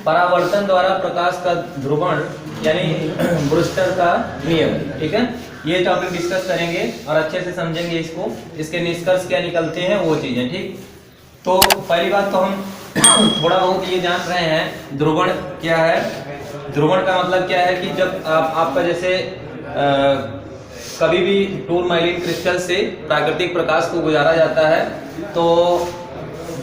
परावर्तन द्वारा प्रकाश का ध्रुवण यानी ब्रूस्टर का नियम, ठीक है। ये टॉपिक डिस्कस करेंगे और अच्छे से समझेंगे इसको, इसके निष्कर्ष क्या निकलते हैं वो चीजें, ठीक। तो पहली बात तो हम थोड़ा बहुत ये जान रहे हैं ध्रुवण क्या है। ध्रुवण का मतलब क्या है कि जब आपका जैसे कभी भी टूर माइलिन क्रिस्टल से प्राकृतिक प्रकाश को गुजारा जाता है तो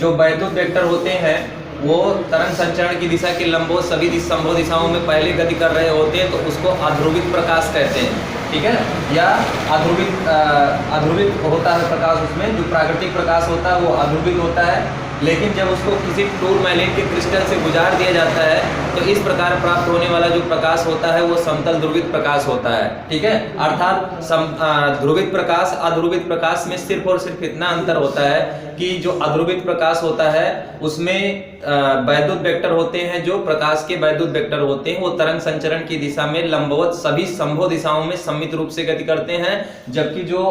जो वैद्युत वेक्टर होते हैं वो तरंग संचरण की दिशा के लंबवत सभी संभव दिशाओं में पहले गति कर रहे होते हैं, तो उसको अध्रुवित प्रकाश कहते हैं, ठीक है। या अध्रुवित होता है प्रकाश, उसमें जो प्राकृतिक प्रकाश होता है वो अध्रुवित होता है, लेकिन जब उसको किसी टूर माइलिन के क्रिस्टल से गुजार दिया जाता है तो इस प्रकार प्राप्त होने वाला जो प्रकाश होता है वो समतल ध्रुवित प्रकाश होता है, ठीक है। अर्थात ध्रुवित प्रकाश अध्रुवित प्रकाश में सिर्फ और सिर्फ इतना अंतर होता है कि जो अध्रुवित प्रकाश होता है उसमें वैद्युत वेक्टर होते हैं, जो प्रकाश के वैद्युत वेक्टर होते हैं वो तरंग संचरण की दिशा में लंबवत सभी संभव दिशाओं में सम्मित रूप से गति करते हैं, जबकि जो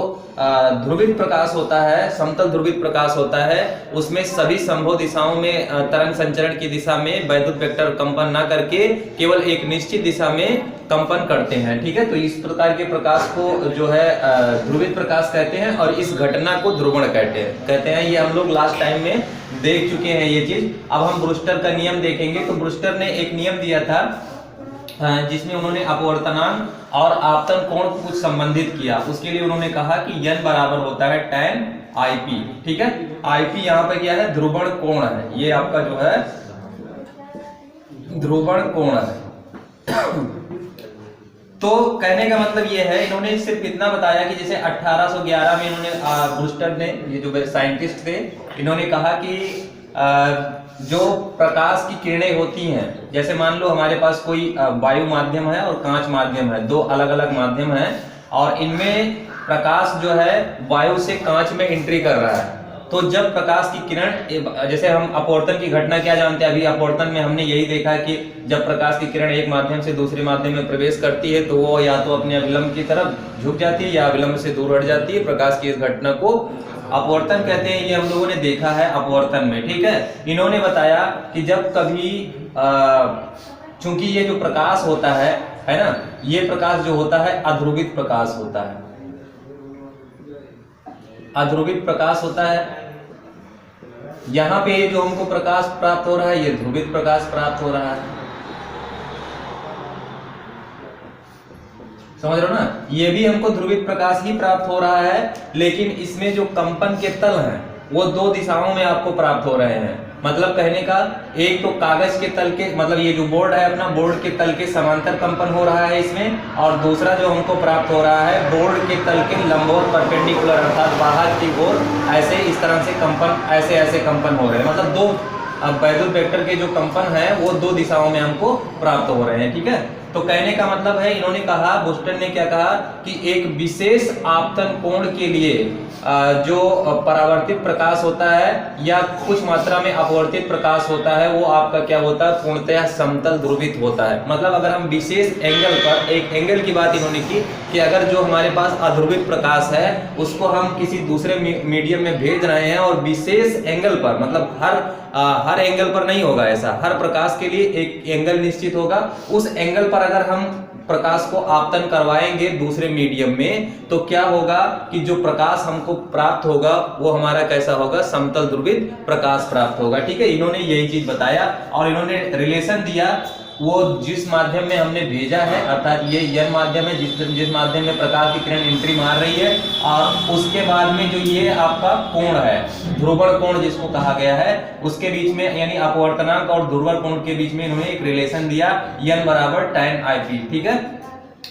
ध्रुवित प्रकाश होता है, समतल ध्रुवित प्रकाश होता है, उसमें सभी संभव दिशाओं में तरंग संचरण की दिशा में वैद्युत वेक्टर कंपन ना करके केवल एक निश्चित दिशा में कंपन करते हैं, ठीक है। तो इस प्रकार के प्रकाश को जो है ध्रुवित प्रकाश कहते हैं और इस घटना को ध्रुवण कहते हैं। ये हम लोग लास्ट टाइम में देख चुके हैं ये चीज। अब हम ब्रूस्टर का नियम देखेंगे। तो ब्रूस्टर ने एक नियम दिया था जिसमें उन्होंने अपवर्तनांक और आपतन कोण को कुछ संबंधित किया। उसके लिए उन्होंने कहा कि n बराबर होता है tan IP, ठीक है। IP यहाँ पे क्या है, ध्रुवण कोण है, ये आपका जो है ध्रुवण कोण है। तो कहने का मतलब ये है, इन्होंने सिर्फ इतना बताया कि जैसे 1811 में इन्होंने ब्रूस्टर ने, ये जो साइंटिस्ट थे, इन्होंने कहा कि जो प्रकाश की किरणें होती हैं, जैसे मान लो हमारे पास कोई वायु माध्यम है और कांच माध्यम है, दो अलग अलग माध्यम है और इनमें प्रकाश जो है वायु से कांच में एंट्री कर रहा है। तो जब प्रकाश की किरण, जैसे हम अपवर्तन की घटना क्या जानते हैं, अभी अपवर्तन में हमने यही देखा कि जब प्रकाश की किरण एक माध्यम से दूसरे माध्यम में प्रवेश करती है तो वो या तो अपने अविलंब की तरफ झुक जाती है या अविलंब से दूर हट जाती है। प्रकाश की इस घटना को अपवर्तन कहते हैं। ये हम लोगों ने देखा है अपवर्तन में, ठीक है। इन्होंने बताया कि जब कभी चूंकि ये जो प्रकाश होता है ना, ये प्रकाश जो होता है अध्रुवित प्रकाश होता है, अध्रुवित प्रकाश होता है। यहां पे जो हमको प्रकाश प्राप्त हो रहा है ये ध्रुवित प्रकाश प्राप्त हो रहा है, समझ रहे हो ना। ये भी हमको ध्रुवित प्रकाश ही प्राप्त हो रहा है, लेकिन इसमें जो कंपन के तल हैं वो दो दिशाओं में आपको प्राप्त हो रहे हैं। मतलब कहने का, एक तो कागज के तल के, मतलब ये जो बोर्ड है अपना, बोर्ड के तल के समांतर कंपन हो रहा है इसमें, और दूसरा जो हमको प्राप्त हो रहा है बोर्ड के तल के लंबवत परपेंडिकुलर, अर्थात बाहर की ओर ऐसे इस तरह से कंपन, ऐसे कंपन हो रहे हैं। मतलब दो वैद्युत वेक्टर के जो कंपन है वो दो दिशाओं में हमको प्राप्त हो रहे हैं, ठीक है। तो कहने का मतलब है, इन्होंने कहा, ब्रूस्टर ने क्या कहा कि एक विशेष आपतन कोण के लिए जो परावर्तित प्रकाश होता है या कुछ मात्रा में अपवर्तित प्रकाश होता है वो आपका क्या होता है, पूर्णतया समतल ध्रुवित होता है। मतलब अगर हम विशेष एंगल पर, एक एंगल की बात इन्होंने की कि अगर जो हमारे पास अध्रुवित प्रकाश है उसको हम किसी दूसरे मीडियम में भेज रहे हैं और विशेष एंगल पर, मतलब हर एंगल पर नहीं होगा ऐसा, हर प्रकाश के लिए एक एंगल निश्चित होगा, उस एंगल पर अगर हम प्रकाश को आपतन करवाएंगे दूसरे मीडियम में तो क्या होगा कि जो प्रकाश हमको प्राप्त होगा वो हमारा कैसा होगा, समतल ध्रुवित प्रकाश प्राप्त होगा, ठीक है। इन्होंने यही चीज बताया और इन्होंने रिलेशन दिया, वो जिस माध्यम में हमने भेजा है, अर्थात ये n माध्यम है जिस माध्यम में प्रकाश की किरण एंट्री मार रही है, और उसके बाद में जो ये आपका कोण है, ध्रुवण कोण जिसको कहा गया है, उसके बीच में यानी अपवर्तनांक और ध्रुवण कोण के बीच में इन्होंने एक रिलेशन दिया, n बराबर tan IP, ठीक है।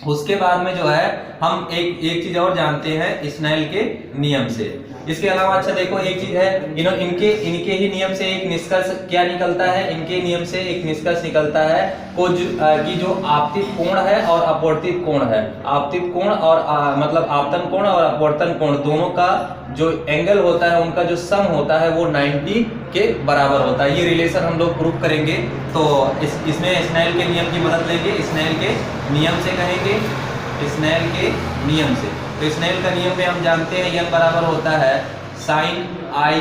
उसके बाद में जो है हम एक चीज और जानते हैं स्नेल के नियम से। इसके अलावा अच्छा देखो एक चीज है, इनके ही नियम से एक निष्कर्ष क्या निकलता है, इनके नियम से एक निष्कर्ष निकलता है कि जो आपतित कोण है और अपवर्तित कोण है, आपतित कोण और मतलब आपतन कोण और अपवर्तन कोण दोनों का जो एंगल होता है उनका जो सम होता है वो 90 के बराबर होता है। ये रिलेशन हम लोग प्रूव करेंगे। तो इसमें स्नेल के नियम की मदद लेंगे, स्नेल के नियम से कहेंगे, स्नेल के नियम से। तो स्नेल का नियम में हम जानते हैं n बराबर होता है sin I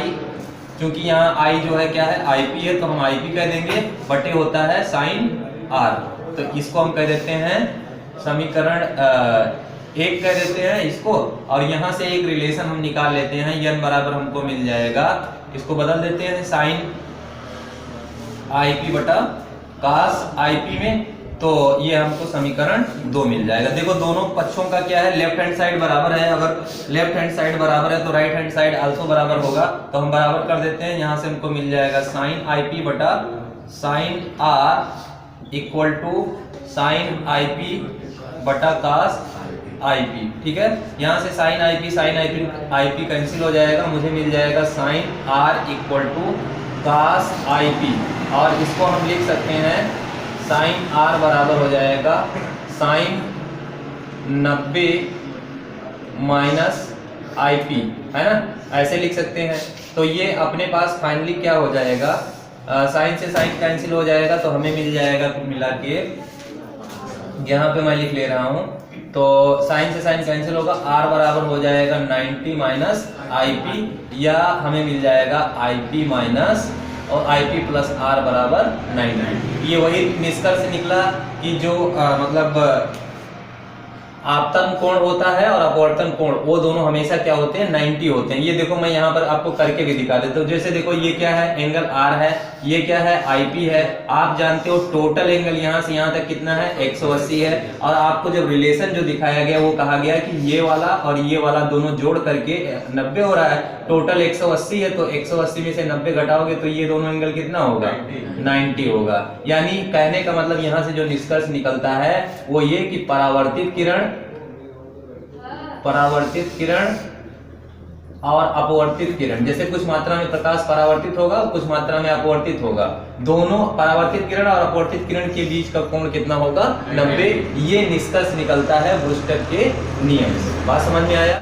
क्योंकि यहाँ आई जो है क्या है, आईपी है, तो हम आईपी कह देंगे, बटे होता है साइन आर। तो इसको हम कह देते हैं समीकरण एक कह देते हैं इसको। और यहाँ से एक रिलेशन हम निकाल लेते हैं, n बराबर हमको मिल जाएगा, इसको बदल देते हैं साइन आईपी बटा कास आईपी में, तो ये हमको समीकरण 2 मिल जाएगा। देखो दोनों पक्षों का क्या है, लेफ्ट हैंड साइड बराबर है, अगर लेफ्ट हैंड साइड बराबर है तो राइट हैंड साइड आल्सो बराबर होगा, तो हम बराबर कर देते हैं। यहाँ से हमको मिल जाएगा साइन आईपी बटा sine R equal to sine IP बटा कास आईपी। ठीक है, यहाँ से साइन आईपी कैंसिल हो जाएगा, मुझे मिल जाएगा sine R equal to cos IP, और इसको हम लिख सकते हैं साइन आर बराबर हो जाएगा साइन 90 माइनस आईपी, है ना, ऐसे लिख सकते हैं। तो ये अपने पास फाइनली क्या हो जाएगा, साइन से साइन कैंसिल हो जाएगा, तो हमें मिल जाएगा कुल मिला के, यहाँ पे मैं लिख ले रहा हूँ, तो साइन से साइन कैंसिल होगा, आर बराबर हो जाएगा 90 माइनस आईपी, या हमें मिल जाएगा आईपी माइनस और आईपी प्लस आर बराबर 90। ये वही निष्कर्ष निकला कि जो मतलब आपतन कोण होता है और अपवर्तन कोण, वो दोनों हमेशा क्या होते हैं, 90 होते हैं। ये देखो मैं यहाँ पर आपको करके भी दिखा देता हूँ। जैसे देखो ये क्या है, एंगल आर है, ये क्या है, आईपी है। आप जानते हो टोटल एंगल यहाँ से यहाँ तक कितना है, 180 है। और आपको जब रिलेशन जो दिखाया गया वो कहा गया कि ये वाला और ये वाला दोनों जोड़ करके 90 हो रहा है, टोटल 180 है, तो 180 में से 90 घटाओगे तो ये दोनों एंगल कितना होगा, 90 होगा। यानी कहने का मतलब यहाँ से जो निष्कर्ष निकलता है वो ये कि परावर्तित किरण और अपवर्तित किरण, जैसे कुछ मात्रा में प्रकाश परावर्तित होगा और कुछ मात्रा में अपवर्तित होगा, दोनों परावर्तित किरण और अपवर्तित किरण के बीच का कोण कितना होगा, 90। ये निष्कर्ष निकलता है ब्रूस्टर के नियम से। बात समझ में आया?